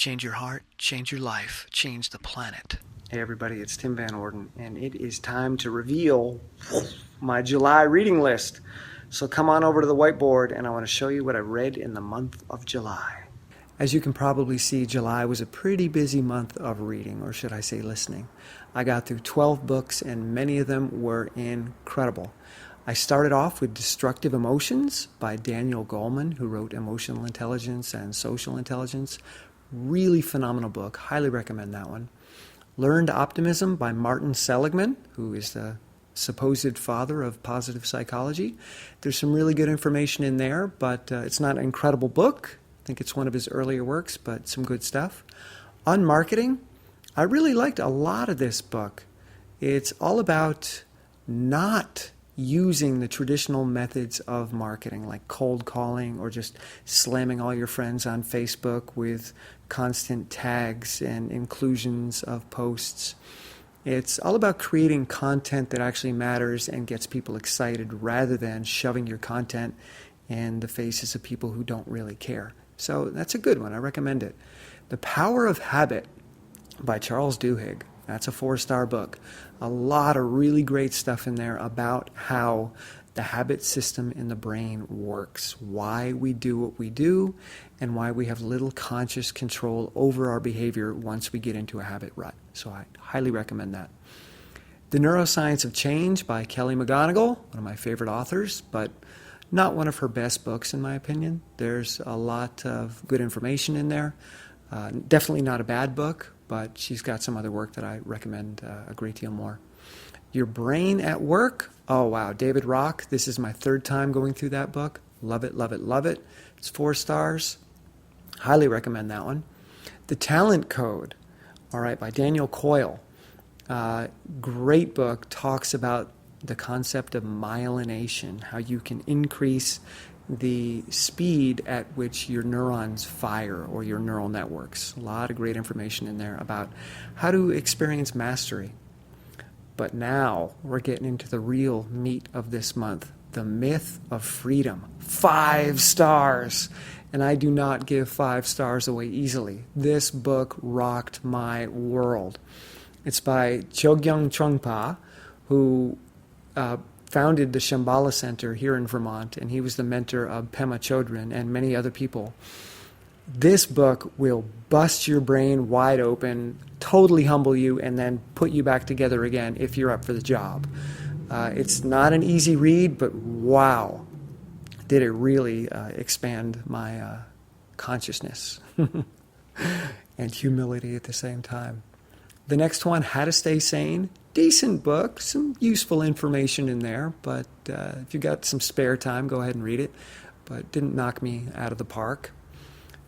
Change your heart, change your life, change the planet. Hey everybody, it's Tim Van Orden, and it is time to reveal my July reading list. So come on over to the whiteboard, and I want to show you what I read in the month of July. As you can probably see, July was a pretty busy month of reading, or should I say listening. I got through 12 books, and many of them were incredible. I started off with Destructive Emotions by Daniel Goleman, who wrote Emotional Intelligence and Social Intelligence. Really phenomenal book. Highly recommend that one. Learned Optimism by Martin Seligman, who is the supposed father of positive psychology. There's some really good information in there, but it's not an incredible book. I think it's one of his earlier works, but some good stuff. On Marketing, I really liked a lot of this book. It's all about not using the traditional methods of marketing, like cold calling or just slamming all your friends on Facebook with constant tags and inclusions of posts. It's all about creating content that actually matters and gets people excited rather than shoving your content in the faces of people who don't really care. So that's a good one. I recommend it. The Power of Habit by Charles Duhigg. That's a 4-star book. A lot of really great stuff in there about how the habit system in the brain works, why we do what we do, and why we have little conscious control over our behavior once we get into a habit rut. So I highly recommend that. The Neuroscience of Change by Kelly McGonigal, one of my favorite authors, but not one of her best books in my opinion. There's a lot of good information in there. Definitely not a bad book, but she's got some other work that I recommend a great deal more. Your Brain at Work. Oh, wow. David Rock. This is my 3rd time going through that book. Love it, love it, love it. It's 4 stars. Highly recommend that one. The Talent Code, all right, by Daniel Coyle. Great book. Talks about the concept of myelination, how you can increase the speed at which your neurons fire or your neural networks. A lot of great information in there about how to experience mastery. But now we're getting into the real meat of this month, The Myth of Freedom. 5 stars. And I do not give 5 stars away easily. This book rocked my world. It's by Chogyam Trungpa, who founded the Shambhala Center here in Vermont, and he was the mentor of Pema Chodron and many other people. This book will bust your brain wide open, totally humble you, and then put you back together again if you're up for the job. It's not an easy read, but wow, did it really expand my consciousness and humility at the same time. The next one, How to Stay Sane. Decent book, some useful information in there, but if you got some spare time, go ahead and read it. But didn't knock me out of the park.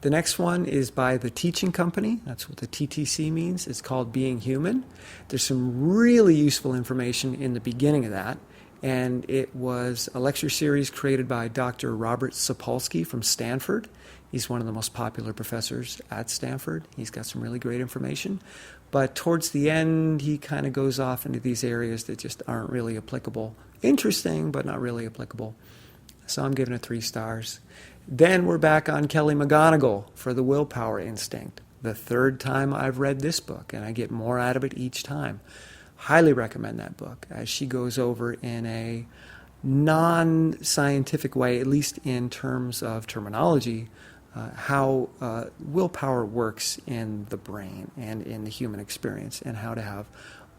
The next one is by The Teaching Company. That's what the TTC means. It's called Being Human. There's some really useful information in the beginning of that, and it was a lecture series created by Dr. Robert Sapolsky from Stanford. He's one of the most popular professors at Stanford. He's got some really great information. But towards the end, he kind of goes off into these areas that just aren't really applicable. Interesting, but not really applicable. So I'm giving it 3 stars. Then we're back on Kelly McGonigal for The Willpower Instinct. The 3rd time I've read this book, and I get more out of it each time. Highly recommend that book, as she goes over in a non-scientific way, at least in terms of terminology, how willpower works in the brain and in the human experience, and how to have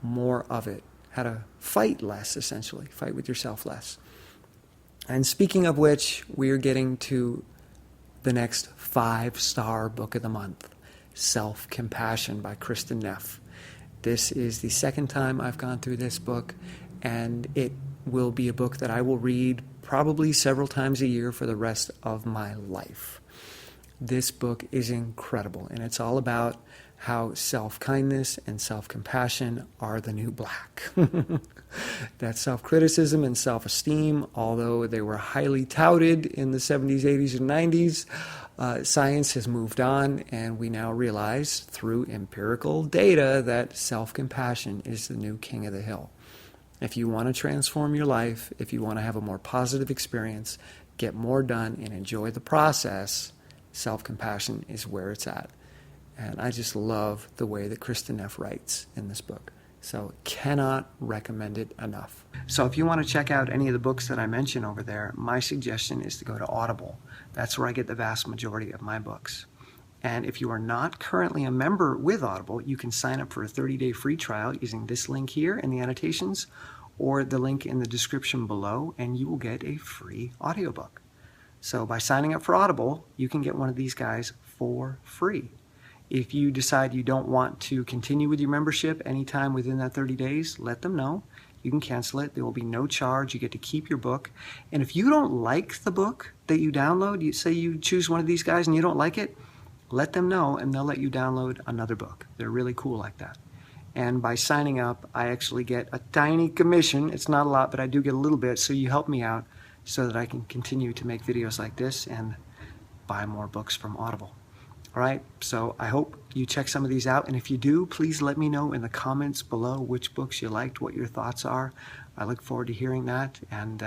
more of it, how to fight less, essentially, fight with yourself less. And speaking of which, we are getting to the next 5-star book of the month, Self-Compassion by Kristen Neff. This is the 2nd time I've gone through this book, and it will be a book that I will read probably several times a year for the rest of my life. This book is incredible, and it's all about how self-kindness and self-compassion are the new black. That self-criticism and self-esteem, although they were highly touted in the 70s, 80s, and 90s, science has moved on, and we now realize through empirical data that self-compassion is the new king of the hill. If you want to transform your life, if you want to have a more positive experience, get more done, and enjoy the process, self-compassion is where it's at. And I just love the way that Kristen Neff writes in this book. So cannot recommend it enough. So if you want to check out any of the books that I mention over there, my suggestion is to go to Audible. That's where I get the vast majority of my books. And if you are not currently a member with Audible, you can sign up for a 30-day free trial using this link here in the annotations or the link in the description below, and you will get a free audiobook. So by signing up for Audible, you can get one of these guys for free. If you decide you don't want to continue with your membership anytime within that 30 days, let them know. You can cancel it. There will be no charge. You get to keep your book. And if you don't like the book that you download, you say you choose one of these guys and you don't like it, let them know and they'll let you download another book. They're really cool like that. And by signing up, I actually get a tiny commission. It's not a lot, but I do get a little bit. So you help me out so that I can continue to make videos like this and buy more books from Audible. All right, so I hope you check some of these out. And if you do, please let me know in the comments below which books you liked, what your thoughts are. I look forward to hearing that. And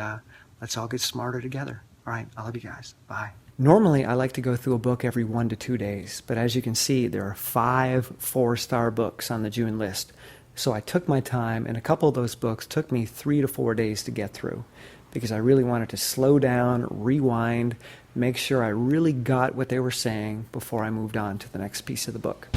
let's all get smarter together. All right, I love you guys. Bye. Normally, I like to go through a book every 1 to 2 days, but as you can see, there are 5 4-star books on the June list. So I took my time, and a couple of those books took me 3 to 4 days to get through because I really wanted to slow down, rewind, make sure I really got what they were saying before I moved on to the next piece of the book.